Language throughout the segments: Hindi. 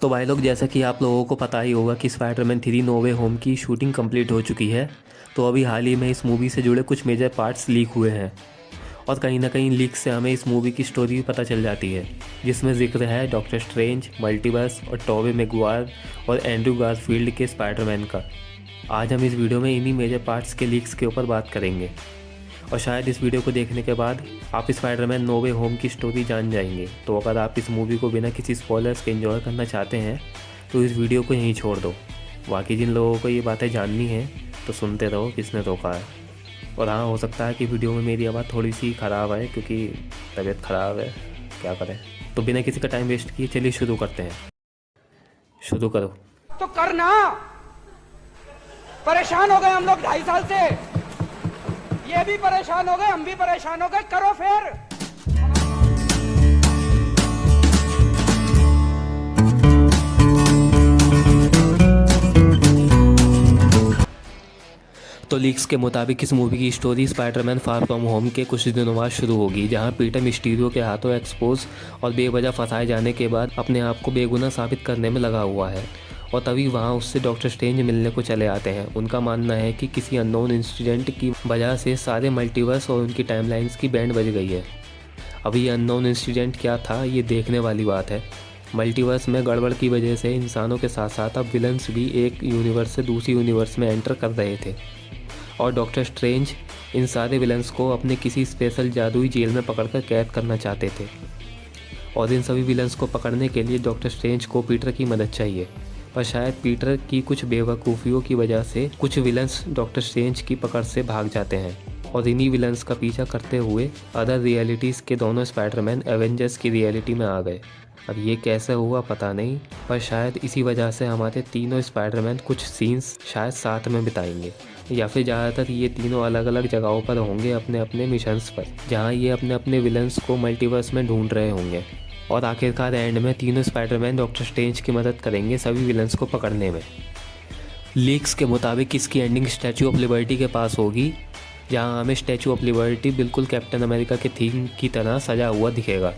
तो भाई लोग, जैसा कि आप लोगों को पता ही होगा कि स्पाइडरमैन 3 नो वे होम की शूटिंग कंप्लीट हो चुकी है। तो अभी हाल ही में इस मूवी से जुड़े कुछ मेजर पार्ट्स लीक हुए हैं और कहीं ना कहीं लीक से हमें इस मूवी की स्टोरी भी पता चल जाती है, जिसमें जिक्र है डॉक्टर स्ट्रेंज, मल्टीवर्स और टोबी मैगवायर और एंड्रू गारफील्ड के स्पाइडरमैन का। आज हम इस वीडियो में इन्हीं मेजर पार्ट्स के लीक्स के ऊपर बात करेंगे और शायद इस वीडियो को देखने के बाद आप स्पाइडरमैन नो वे होम की स्टोरी जान जाएंगे। तो अगर आप इस मूवी को बिना किसी स्पॉयलर्स के एंजॉय करना चाहते हैं तो इस वीडियो को यहीं छोड़ दो। बाकी जिन लोगों को ये बातें जाननी हैं तो सुनते रहो, किसने रोका है। और हाँ, हो सकता है कि वीडियो में मेरी आवाज़ थोड़ी सी ख़राब है क्योंकि तबीयत ख़राब है, क्या करें। तो बिना किसी का टाइम वेस्ट किए चलिए शुरू करते हैं। शुरू करो। तो करना, परेशान हो गए हम लोग 2.5 साल से, ये भी परेशान हो गए, हम भी परेशान हो गए, करो फिर। तो लीक्स के मुताबिक इस मूवी की story Spiderman far from home के कुछ दिनों बाद शुरू होगी, जहां पीटर मिस्टीरियो के हाथों एक्सपोज और बेवजह फंसाए जाने के बाद अपने आप को बेगुनाह साबित करने में लगा हुआ है। और तभी वहां उससे डॉक्टर स्ट्रेंज मिलने को चले आते हैं। उनका मानना है कि किसी अननोन इंसिडेंट की वजह से सारे मल्टीवर्स और उनकी टाइमलाइंस की बैंड बज गई है। अब ये अननोन इंसिडेंट क्या था, ये देखने वाली बात है। मल्टीवर्स में गड़बड़ की वजह से इंसानों के साथ साथ अब विलन्स भी एक यूनिवर्स से दूसरी यूनिवर्स में एंटर कर रहे थे और डॉक्टर स्ट्रेंज इन सारे विलन्स को अपने किसी स्पेशल जादुई जेल में पकड़कर कैद करना चाहते थे। और इन सभी विलन्स को पकड़ने के लिए डॉक्टर स्ट्रेंज को पीटर की मदद चाहिए, पर शायद पीटर की कुछ बेवकूफ़ियों की वजह से कुछ विलन्स डॉक्टर स्ट्रेंज की पकड़ से भाग जाते हैं और इन्हीं विलन्स का पीछा करते हुए अदर रियलिटीज़ के दोनों स्पाइडरमैन एवेंजर्स की रियलिटी में आ गए। अब ये कैसे हुआ पता नहीं, पर शायद इसी वजह से हमारे तीनों स्पाइडरमैन कुछ सीन्स शायद साथ में बिताएंगे, या फिर ज़्यादातर ये तीनों अलग अलग जगहों पर होंगे अपने अपने मिशंस पर, जहाँ ये अपने अपने विलन्स को मल्टीवर्स में ढूंढ रहे होंगे। और आखिरकार एंड में तीनों स्पाइडरमैन डॉक्टर स्ट्रेंज की मदद करेंगे सभी विलन्स को पकड़ने में। लीक्स के मुताबिक इसकी एंडिंग स्टैचू ऑफ लिबर्टी के पास होगी, जहाँ हमें स्टैचू ऑफ लिबर्टी बिल्कुल कैप्टन अमेरिका के थीम की तरह सजा हुआ दिखेगा।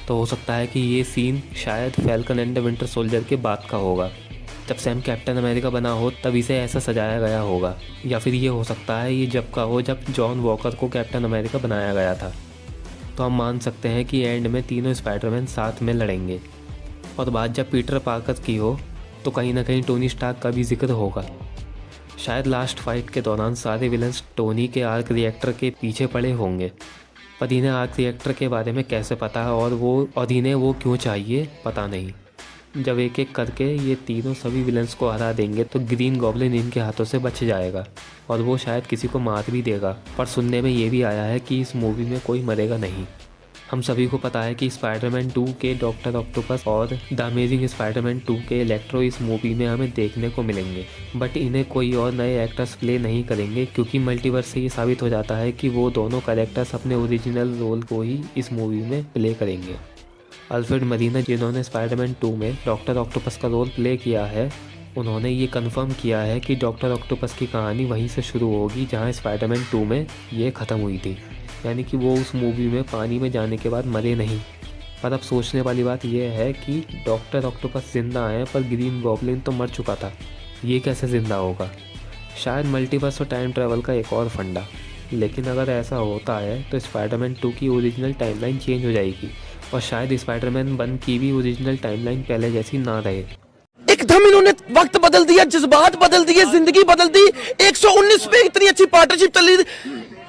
तो हो सकता है कि ये सीन शायद falcon and the winter soldier के बाद का होगा, जब सैम कैप्टन अमेरिका बना हो तब इसे ऐसा सजाया गया होगा। या फिर ये हो सकता है ये जब का हो जब जॉन वॉकर को कैप्टन अमेरिका बनाया गया था। तो हम मान सकते हैं कि एंड में तीनों स्पाइडरमैन साथ में लड़ेंगे। और बात जब पीटर पार्कर की हो तो कहीं ना कहीं टोनी स्टार्क का भी जिक्र होगा। शायद लास्ट फाइट के दौरान सारे विलन्स टोनी के आर्क रिएक्टर के पीछे पड़े होंगे, पर इन्हें आर्क रिएक्टर के बारे में कैसे पता है और इन्हें वो क्यों चाहिए पता नहीं। जब एक एक करके ये तीनों सभी विलन्स को हरा देंगे तो ग्रीन गॉब्लिन इनके हाथों से बच जाएगा और वो शायद किसी को मार भी देगा। पर सुनने में ये भी आया है कि इस मूवी में कोई मरेगा नहीं। हम सभी को पता है कि स्पाइडरमैन 2 के डॉक्टर ऑक्टोपस और द अमेजिंग स्पाइडरमैन 2 के इलेक्ट्रो इस मूवी में हमें देखने को मिलेंगे, बट इन्हें कोई और नए एक्टर्स प्ले नहीं करेंगे, क्योंकि मल्टीवर्स से ये साबित हो जाता है कि वो दोनों कैरेक्टर्स अपने ओरिजिनल रोल को ही इस मूवी में प्ले करेंगे। अल्फ्रेड मरीना, जिन्होंने स्पाइडरमैन 2 में डॉक्टर ऑक्टोपस का रोल प्ले किया है, उन्होंने ये कंफर्म किया है कि डॉक्टर ऑक्टोपस की कहानी वहीं से शुरू होगी जहाँ स्पाइडरमैन 2 में ये ख़त्म हुई थी, यानी कि वो उस मूवी में पानी में जाने के बाद मरे नहीं। पर अब सोचने वाली बात यह है कि डॉक्टर ऑक्टोपस जिंदा है पर ग्रीन गॉब्लिन तो मर चुका था, ये कैसे ज़िंदा होगा? शायद मल्टीवर्स और टाइम ट्रैवल का एक और फंडा। लेकिन अगर ऐसा होता है तो स्पाइडरमैन 2 की ओरिजिनल टाइमलाइन चेंज हो जाएगी और शायद स्पाइडरमैन 1 की भी ओरिजिनल टाइमलाइन पहले जैसी ना रहे। एकदम इन्होंने वक्त बदल दिया, जज्बात बदल दिए, जिंदगी बदल दी। 119 पे इतनी अच्छी पार्टनरशिप चल रही थी।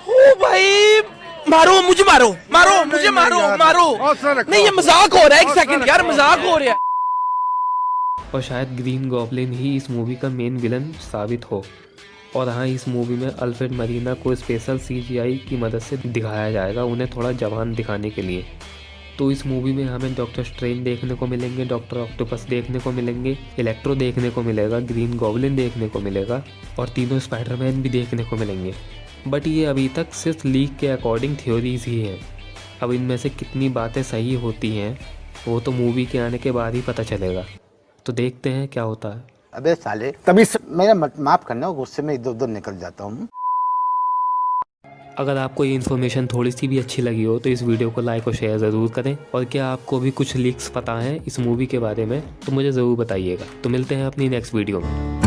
ओ भाई, मारो मुझे, मारो मारो मुझे, मारो मारो। नहीं, ये मजाक हो रहा है। एक सेकंड यार, मजाक हो रहा है। और शायद ग्रीन गॉब्लिन ही इस मूवी का मेन विलन साबित हो। और हाँ, इस मूवी में अल्फ्रेड मरीना को स्पेशल CGI की मदद से दिखाया जाएगा, उन्हें थोड़ा जवान दिखाने के लिए। तो इस मूवी में हमें डॉक्टर स्ट्रेंज देखने को मिलेंगे, डॉक्टर ऑक्टोपस देखने को मिलेंगे, इलेक्ट्रो देखने को मिलेगा, ग्रीन गॉब्लिन देखने को मिलेगा और तीनों स्पाइडरमैन भी देखने को मिलेंगे। बट ये अभी तक सिर्फ लीक के अकॉर्डिंग थ्योरीज ही हैं। अब इनमें से कितनी बातें सही होती हैं वो तो मूवी के आने के बाद ही पता चलेगा। तो देखते हैं क्या होता है। अबे साले, तभी मेरा माफ करना, गुस्से में इधर उधर निकल जाता हूँ। अगर आपको ये इन्फॉर्मेशन थोड़ी सी भी अच्छी लगी हो तो इस वीडियो को लाइक और शेयर ज़रूर करें। और क्या आपको भी कुछ लीक्स पता हैं इस मूवी के बारे में तो मुझे ज़रूर बताइएगा। तो मिलते हैं अपनी नेक्स्ट वीडियो में।